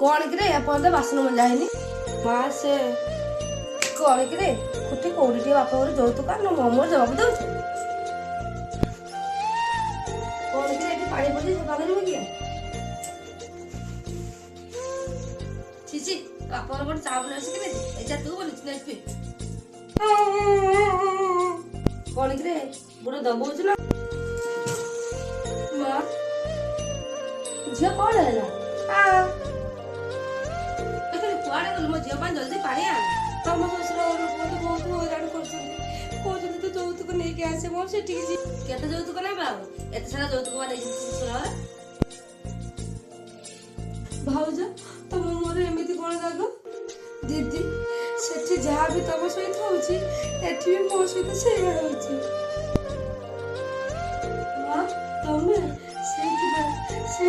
कौन कि एपर्त बासन मजा है माँ से कौन कि खुटी कौटी बाप घर যৌতুক ना मोमो जवाब दे कौन कि पानी पड़ी सफा कर छीची बाप घर गोटे चावल आसिक तू बोली कौन कि बुढ़ो दबाऊ ना माँ झील कौन है कुआड़े गलु मो झील जल्दी पानी आ तुम शशुर बहुत हैरान कर तो যৌতুক नहीं आसे मोर से केते যৌতুक ना एत सारा যৌতুक शशुर भाउज तुम मोर एमती कौन दाग दीदी से जहाँ भी तुम सहित होती भी मो सहित से माँ तुम्हें से